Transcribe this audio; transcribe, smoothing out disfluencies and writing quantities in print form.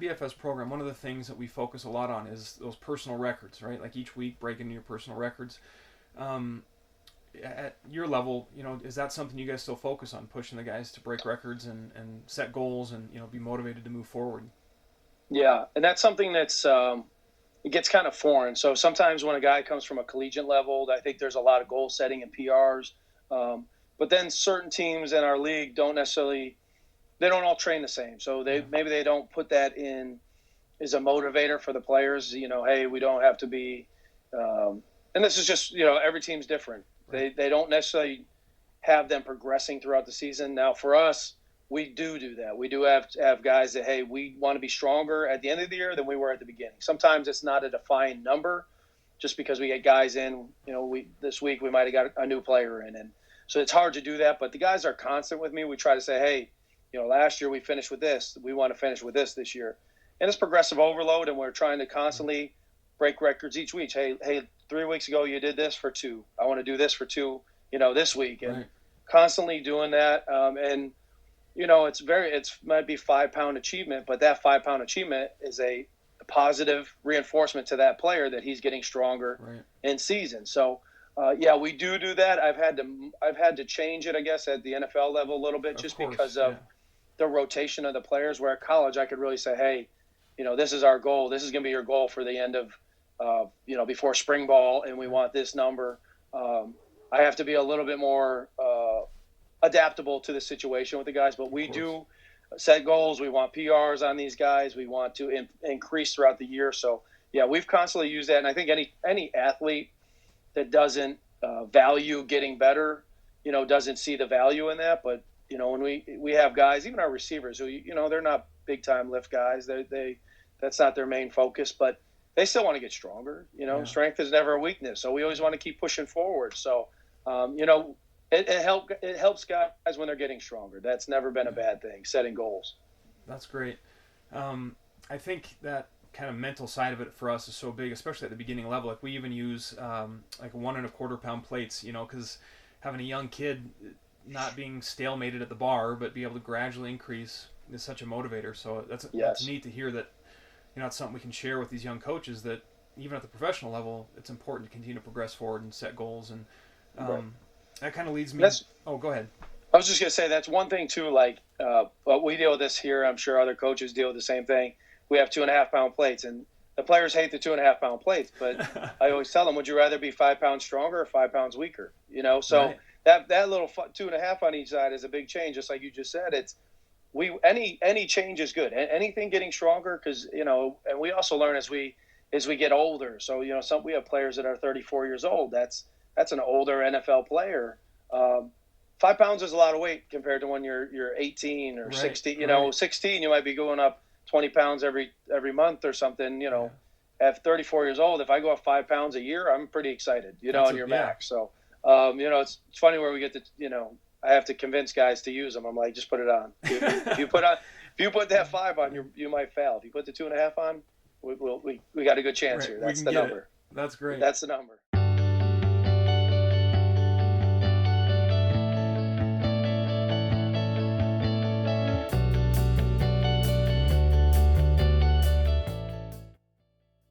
BFS program, one of the things that we focus a lot on is those personal records, right? Like each week, break into your personal records. Um, at your level, is that something you guys still focus on, pushing the guys to break records and set goals and, be motivated to move forward? Yeah, and that's something that's it gets kind of foreign. So sometimes when a guy comes from a collegiate level, I think there's a lot of goal setting and PRs. But then certain teams in our league they don't all train the same. So maybe they don't put that in as a motivator for the players. Hey, we don't have to be. And this is just every team's different. Right. They don't necessarily have them progressing throughout the season. Now for us, we do that. We do have guys that, hey, we want to be stronger at the end of the year than we were at the beginning. Sometimes it's not a defined number, just because we get guys in. This week we might have got a new player in, and so it's hard to do that. But the guys are constant with me. We try to say, hey, last year we finished with this. We want to finish with this year, and it's progressive overload, and we're trying to constantly break records each week. Hey, 3 weeks ago you did this for 2. I want to do this for 2. This week, and constantly doing that. And it's might be 5-pound achievement, but that 5-pound achievement is a positive reinforcement to that player that he's getting stronger in season. So, we do that. I've had to change it, I guess, at the NFL level a little bit, just because of the rotation of the players. Where at college, I could really say, hey, this is our goal. This is going to be your goal for the end of, before spring ball, and we want this number. I have to be a little bit more adaptable to the situation with the guys, but we do set goals. We want PRs on these guys. We want to increase throughout the year. So we've constantly used that. And I think any athlete that doesn't value getting better, doesn't see the value in that. But, when we have guys, even our receivers who, they're not big time lift guys. That's not their main focus, but they still want to get stronger. Strength is never a weakness. So we always want to keep pushing forward. So, it helps guys when they're getting stronger. That's never been a bad thing, setting goals. That's great. I think that kind of mental side of it for us is so big, especially at the beginning level. Like we even use like 1.25-pound plates, because having a young kid not being stalemated at the bar, but be able to gradually increase is such a motivator. So that's neat to hear that, it's something we can share with these young coaches, that even at the professional level, it's important to continue to progress forward and set goals. And that kind of leads me. Oh, go ahead. I was just going to say that's one thing too. Like, but we deal with this here. I'm sure other coaches deal with the same thing. We have 2.5-pound plates, and the players hate the 2.5-pound plates. But I always tell them, would you rather be 5 pounds stronger or 5 pounds weaker? So that little 2.5 on each side is a big change. Just like you just said, any change is good. Anything getting stronger, because and we also learn as we get older. So we have players that are 34 years old. That's an older NFL player. 5 pounds is a lot of weight compared to when you're 18 or 16. 16, you might be going up 20 pounds every month or something. At 34 years old, if I go up 5 pounds a year, I'm pretty excited. On your max. So it's funny where we get to I have to convince guys to use them. I'm like, just put it on. If you put that 5 on, you might fail. If you put the 2.5 on, we got a good chance here. That's the number. That's great. That's the number.